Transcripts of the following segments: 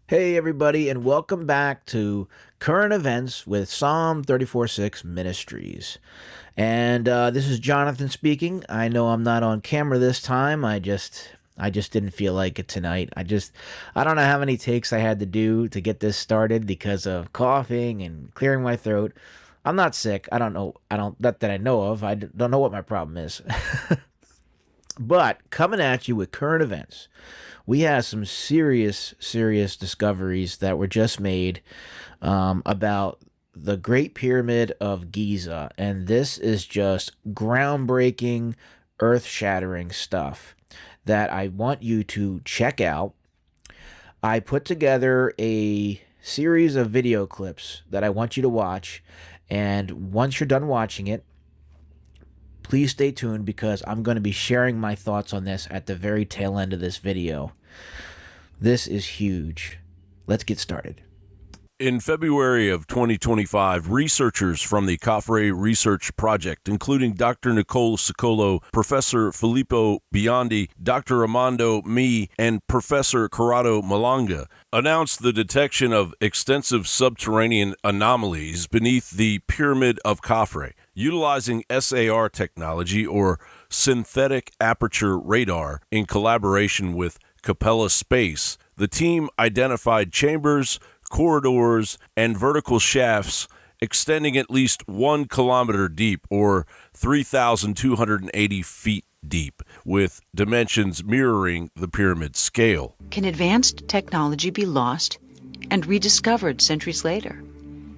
Hey, everybody, and welcome back to Current Events with Psalm 34:6 Ministries. And this is Jonathan speaking. I know I'm not on camera this time. I just didn't feel like it tonight. I don't know how many takes I had to do to get this started because of coughing and clearing my throat. I'm not sick. I don't know. Not that I know of. Don't know what my problem is. But coming at you with current events, we have some serious, serious discoveries that were just made about the Great Pyramid of Giza. And this is just groundbreaking, earth shattering stuff that I want you to check out. I put together a series of video clips that I want you to watch. And once you're done watching it, please stay tuned because I'm going to be sharing my thoughts on this at the very tail end of this video. This is huge. Let's get started. In February of 2025, researchers from the CAFRE Research Project, including Dr. Nicole Sicolo, Professor Filippo Biondi, Dr. Armando Mi, and Professor Corrado Malanga, announced the detection of extensive subterranean anomalies beneath the Pyramid of CAFRE, utilizing SAR technology, or synthetic aperture radar, in collaboration with Capella Space. The team identified chambers, corridors, and vertical shafts extending at least 1 kilometer deep, or 3,280 feet deep, with dimensions mirroring the pyramid scale. Can advanced technology be lost and rediscovered centuries later?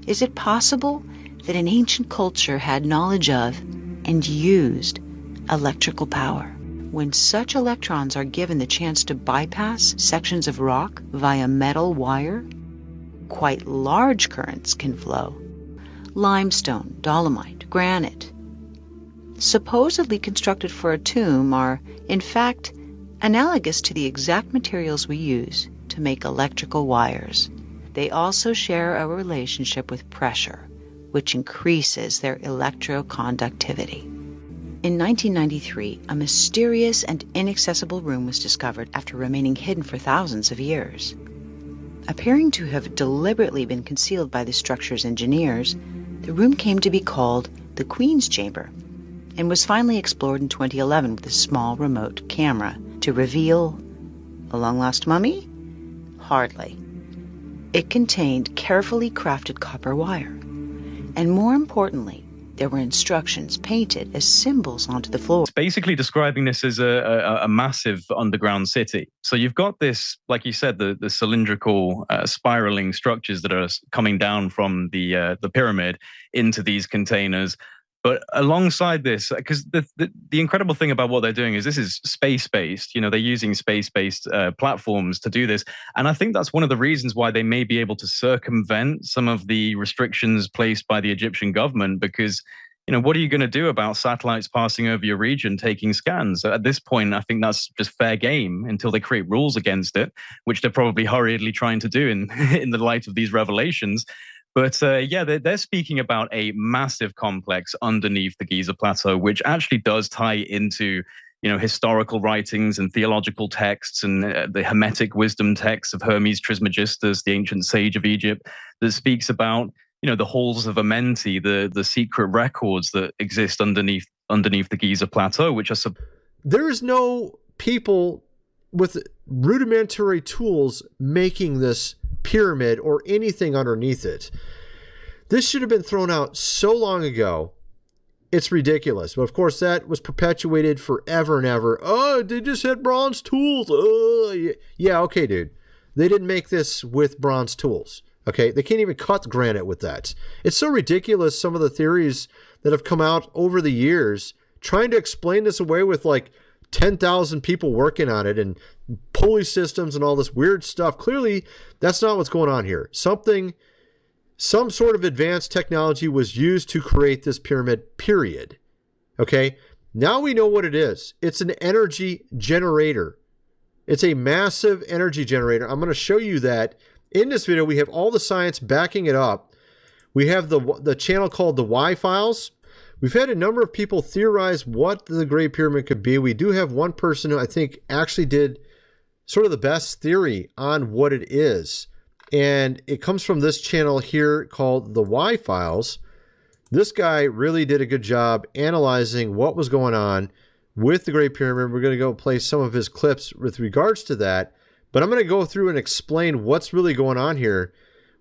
Is it possible that an ancient culture had knowledge of and used electrical power? When such electrons are given the chance to bypass sections of rock via metal wire, quite large currents can flow. Limestone, dolomite, granite, supposedly constructed for a tomb, are, in fact, analogous to the exact materials we use to make electrical wires. They also share a relationship with pressure, which increases their electroconductivity. In 1993, a mysterious and inaccessible room was discovered after remaining hidden for thousands of years. Appearing to have deliberately been concealed by the structure's engineers, the room came to be called the Queen's Chamber and was finally explored in 2011 with a small remote camera to reveal a long-lost mummy? Hardly. It contained carefully crafted copper wire, and more importantly, there were instructions painted as symbols onto the floor. It's basically describing this as a massive underground city. So you've got this, like you said, the cylindrical spiraling structures that are coming down from the pyramid into these containers. But alongside this, because the incredible thing about what they're doing is this is space-based. They're using space-based platforms to do this. And I think that's one of the reasons why they may be able to circumvent some of the restrictions placed by the Egyptian government, because, what are you going to do about satellites passing over your region, taking scans? At this point, I think that's just fair game until they create rules against it, which they're probably hurriedly trying to do in the light of these revelations. But they're speaking about a massive complex underneath the Giza Plateau, which actually does tie into, historical writings and theological texts and the Hermetic wisdom texts of Hermes Trismegistus, the ancient sage of Egypt, that speaks about, the halls of Amenti, the secret records that exist underneath the Giza Plateau, which are there is no people with rudimentary tools making this pyramid or anything underneath it. This should have been thrown out so long ago. It's ridiculous. But of course, that was perpetuated forever and ever. Oh, they just had bronze tools. Yeah, okay, dude. They didn't make this with bronze tools. Okay, they can't even cut granite with that. It's so ridiculous, some of the theories that have come out over the years, trying to explain this away with like 10,000 people working on it and pulley systems and all this weird stuff. Clearly, that's not what's going on here. Some sort of advanced technology was used to create this pyramid, period. Okay? Now we know what it is. It's an energy generator. It's a massive energy generator. I'm going to show you that. In this video, we have all the science backing it up. We have the channel called the Y Files. We've had a number of people theorize what the Great Pyramid could be. We do have one person who I think actually did sort of the best theory on what it is. And it comes from this channel here called the Y Files. This guy really did a good job analyzing what was going on with the Great Pyramid. We're going to go play some of his clips with regards to that. But I'm going to go through and explain what's really going on here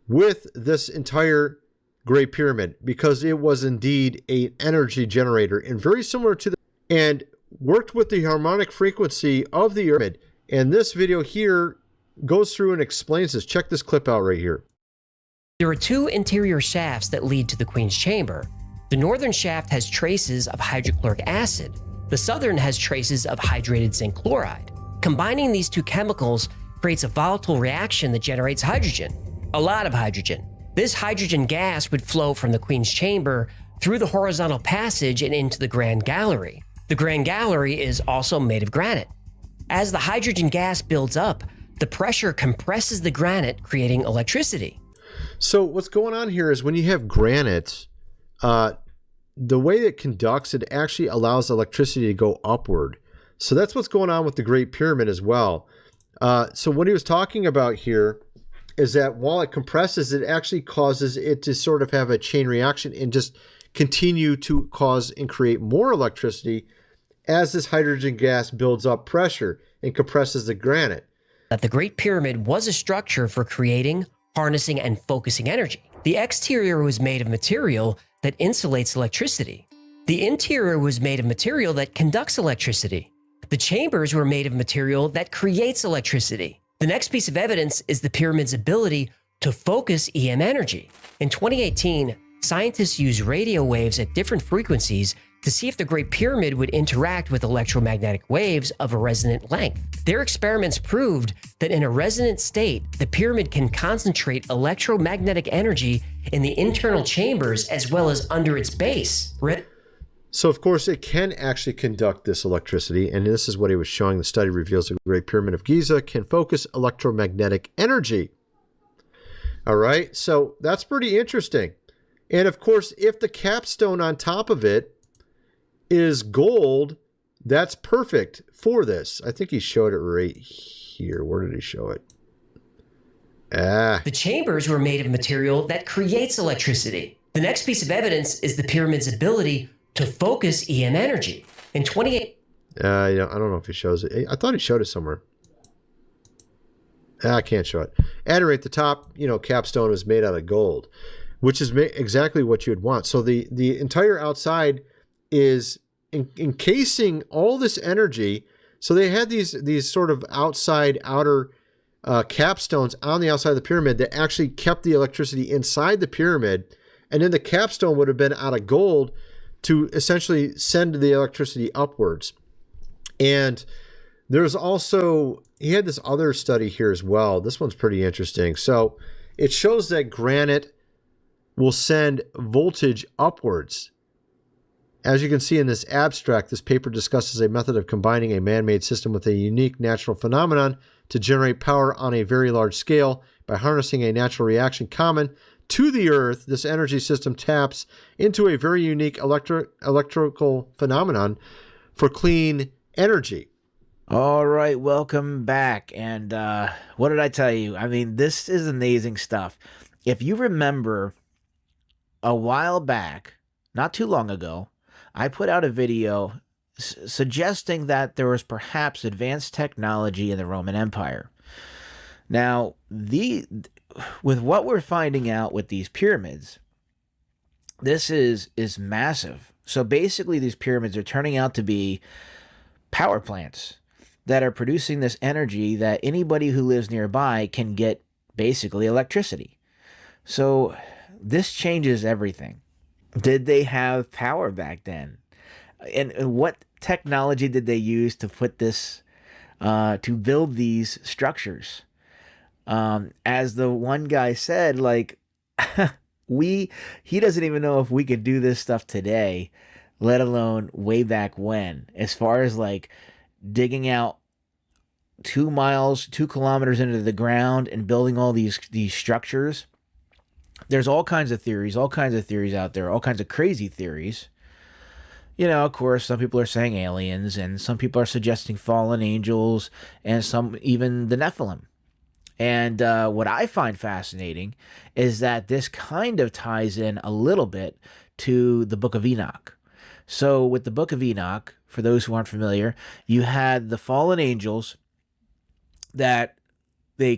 with this entire Great Pyramid, because it was indeed an energy generator and very similar to and worked with the harmonic frequency of the pyramid. And this video here goes through and explains this. Check this clip out right here. There are two interior shafts that lead to the Queen's Chamber. The northern shaft has traces of hydrochloric acid. The southern has traces of hydrated zinc chloride. Combining these two chemicals creates a volatile reaction that generates hydrogen, a lot of hydrogen. This hydrogen gas would flow from the Queen's Chamber through the horizontal passage and into the Grand Gallery. The Grand Gallery is also made of granite. As the hydrogen gas builds up, the pressure compresses the granite, creating electricity. So what's going on here is when you have granite, the way it conducts, it actually allows electricity to go upward. So that's what's going on with the Great Pyramid as well. So what he was talking about here is that while it compresses, it actually causes it to sort of have a chain reaction and just continue to cause and create more electricity as this hydrogen gas builds up pressure and compresses the granite. That the Great Pyramid was a structure for creating, harnessing, and focusing energy. The exterior was made of material that insulates electricity. The interior was made of material that conducts electricity. The chambers were made of material that creates electricity. The next piece of evidence is the pyramid's ability to focus EM energy. In 2018, scientists used radio waves at different frequencies to see if the Great Pyramid would interact with electromagnetic waves of a resonant length. Their experiments proved that in a resonant state, the pyramid can concentrate electromagnetic energy in the internal chambers as well as under its base. So, of course, it can actually conduct this electricity, and this is what he was showing. The study reveals the Great Pyramid of Giza can focus electromagnetic energy. All right, so that's pretty interesting. And, of course, if the capstone on top of it is gold, that's perfect for this. I think he showed it right here. Where did he show it? The chambers were made of material that creates electricity. The next piece of evidence is the pyramid's ability to focus EM energy. In 28... I don't know if he shows it. I thought he showed it somewhere. I can't show it. At any rate, the top, capstone is made out of gold, which is exactly what you'd want. So the entire outside is encasing all this energy. So they had these sort of outer capstones on the outside of the pyramid that actually kept the electricity inside the pyramid. And then the capstone would have been out of gold to essentially send the electricity upwards. And there's also, he had this other study here as well. This one's pretty interesting. So it shows that granite will send voltage upwards. As you can see in this abstract, this paper discusses a method of combining a man-made system with a unique natural phenomenon to generate power on a very large scale by harnessing a natural reaction common to the Earth. This energy system taps into a very unique electrical phenomenon for clean energy. All right, welcome back. And what did I tell you? I mean, this is amazing stuff. If you remember a while back, not too long ago, I put out a video suggesting that there was perhaps advanced technology in the Roman Empire. Now, with what we're finding out with these pyramids, this is massive. So basically, these pyramids are turning out to be power plants that are producing this energy that anybody who lives nearby can get basically electricity. So this changes everything. Did they have power back then? And what technology did they use to put this, to build these structures? As the one guy said, like, he doesn't even know if we could do this stuff today, let alone way back when, as far as like digging out 2 kilometers into the ground and building all these structures. There's all kinds of theories out there, all kinds of crazy theories. Of course, some people are saying aliens, and some people are suggesting fallen angels, and some even the Nephilim. And what I find fascinating is that this kind of ties in a little bit to the Book of Enoch. So, with the Book of Enoch, for those who aren't familiar, you had the fallen angels that they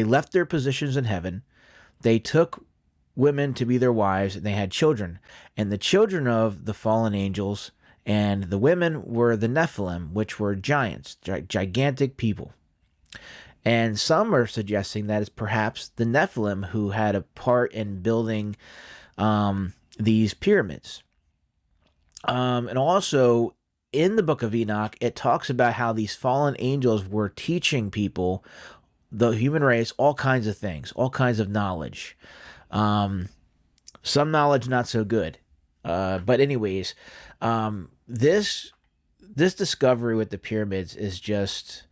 left their positions in heaven. They took women to be their wives, and they had children. And the children of the fallen angels and the women were the Nephilim, which were giants, gigantic people. And some are suggesting that it's perhaps the Nephilim who had a part in building these pyramids. And also, in the Book of Enoch, it talks about how these fallen angels were teaching people, the human race, all kinds of things, all kinds of knowledge. Some knowledge not so good. But anyways, this discovery with the pyramids is just,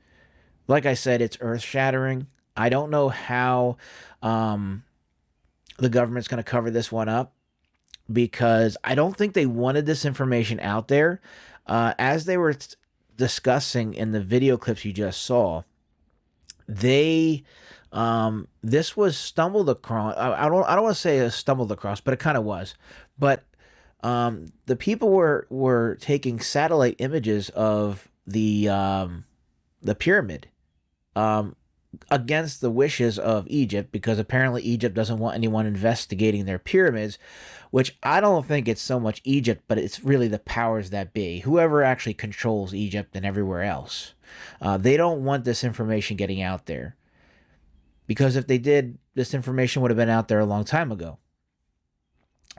like I said, it's earth-shattering. I don't know how the government's going to cover this one up, because I don't think they wanted this information out there. As they were discussing in the video clips you just saw, this was stumbled across. I don't want to say stumbled across, but it kind of was. But the people were taking satellite images of the pyramid against the wishes of Egypt, because apparently Egypt doesn't want anyone investigating their pyramids, which I don't think it's so much Egypt, but it's really the powers that be, whoever actually controls Egypt and everywhere else. They don't want this information getting out there, because if they did, this information would have been out there a long time ago.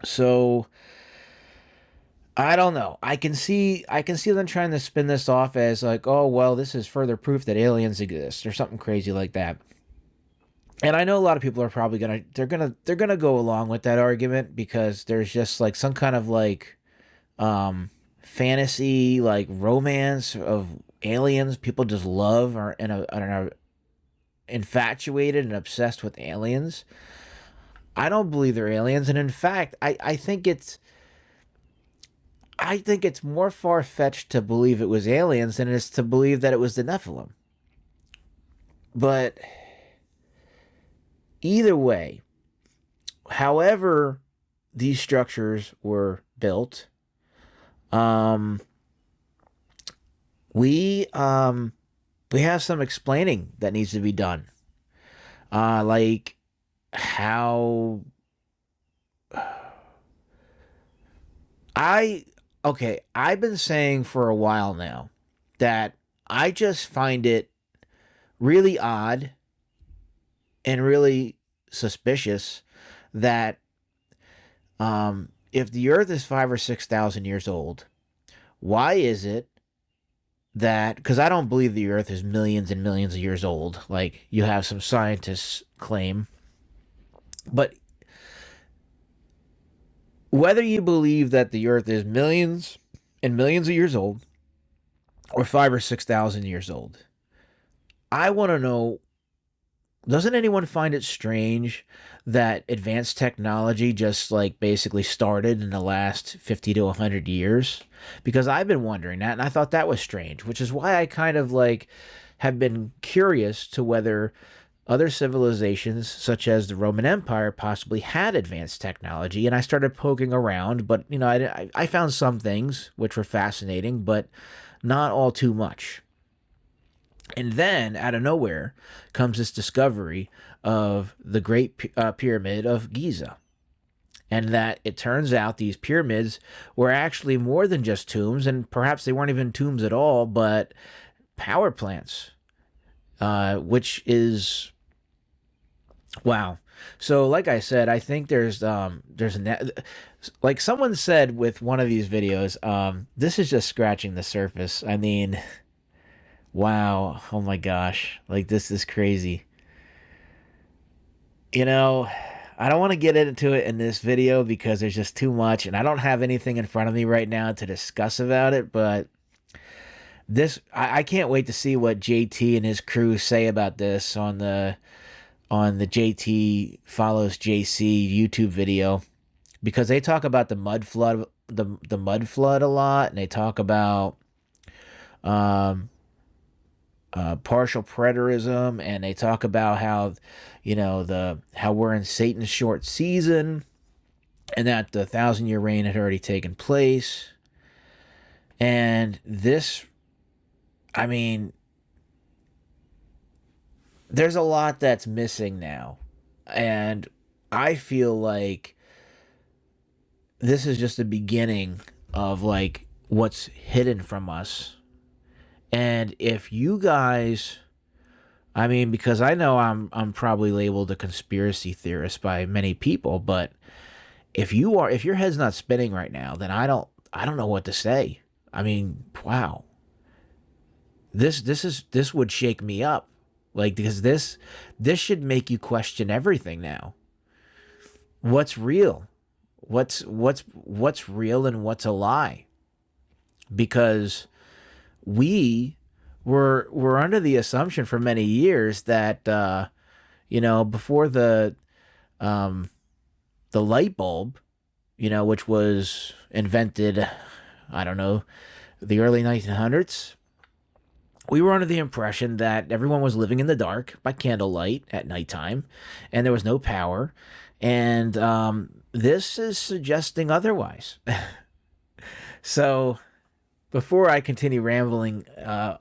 So I don't know. I can see them trying to spin this off as like, oh well, this is further proof that aliens exist, or something crazy like that. And I know a lot of people are probably they're gonna go along with that argument, because there's just like some kind of like fantasy, like romance of aliens. People just love or are infatuated and obsessed with aliens. I don't believe they're aliens, and in fact, I think it's more far-fetched to believe it was aliens than it is to believe that it was the Nephilim. But either way, however these structures were built, we have some explaining that needs to be done. Like how I've been saying for a while now that I just find it really odd and really suspicious that if the Earth is 5,000 or 6,000 years old, why is it that, because I don't believe the Earth is millions and millions of years old, like you have some scientists claim, but whether you believe that the Earth is millions and millions of years old, or 5,000 or 6,000 years old, I want to know, doesn't anyone find it strange that advanced technology just like basically started in the last 50 to 100 years? Because I've been wondering that, and I thought that was strange, which is why I kind of like have been curious to whether other civilizations, such as the Roman Empire, possibly had advanced technology. And I started poking around, but you know, I found some things which were fascinating, but not all too much. And then, out of nowhere, comes this discovery of the Great Pyramid of Giza. And that it turns out these pyramids were actually more than just tombs, and perhaps they weren't even tombs at all, but power plants, which is, wow. So, like I said, I think there's like someone said with one of these videos, this is just scratching the surface. I mean, wow. Oh my gosh. Like, this is crazy. You know, I don't want to get into it in this video because there's just too much, and I don't have anything in front of me right now to discuss about it, but this, I can't wait to see what JT and his crew say about this on the JT Follows JC YouTube video, because they talk about the mud flood, the mud flood a lot, and they talk about partial preterism, and they talk about how, how we're in Satan's short season, and that the 1,000-year reign had already taken place. And this, I mean, there's a lot that's missing now. And I feel like this is just the beginning of like what's hidden from us. And if you guys, I mean, because I know I'm probably labeled a conspiracy theorist by many people, but if your head's not spinning right now, then I don't know what to say. I mean, wow. This would shake me up. Like, because this should make you question everything now. What's real? What's real and what's a lie? Because we were under the assumption for many years that before the light bulb, which was invented, I don't know, the early 1900s, we were under the impression that everyone was living in the dark by candlelight at nighttime, and there was no power. And this is suggesting otherwise. So, before I continue rambling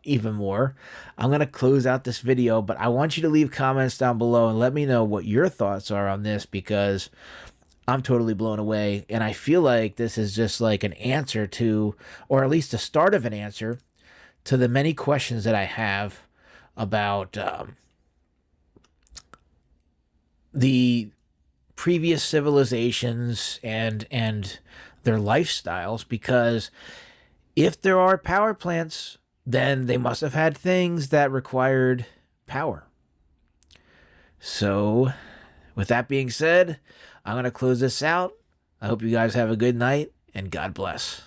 even more, I'm going to close out this video, but I want you to leave comments down below and let me know what your thoughts are on this, because I'm totally blown away. And I feel like this is just like an answer to, or at least the start of an answer to the many questions that I have about the previous civilizations and their lifestyles. Because if there are power plants, then they must have had things that required power. So, with that being said, I'm going to close this out. I hope you guys have a good night, and God bless.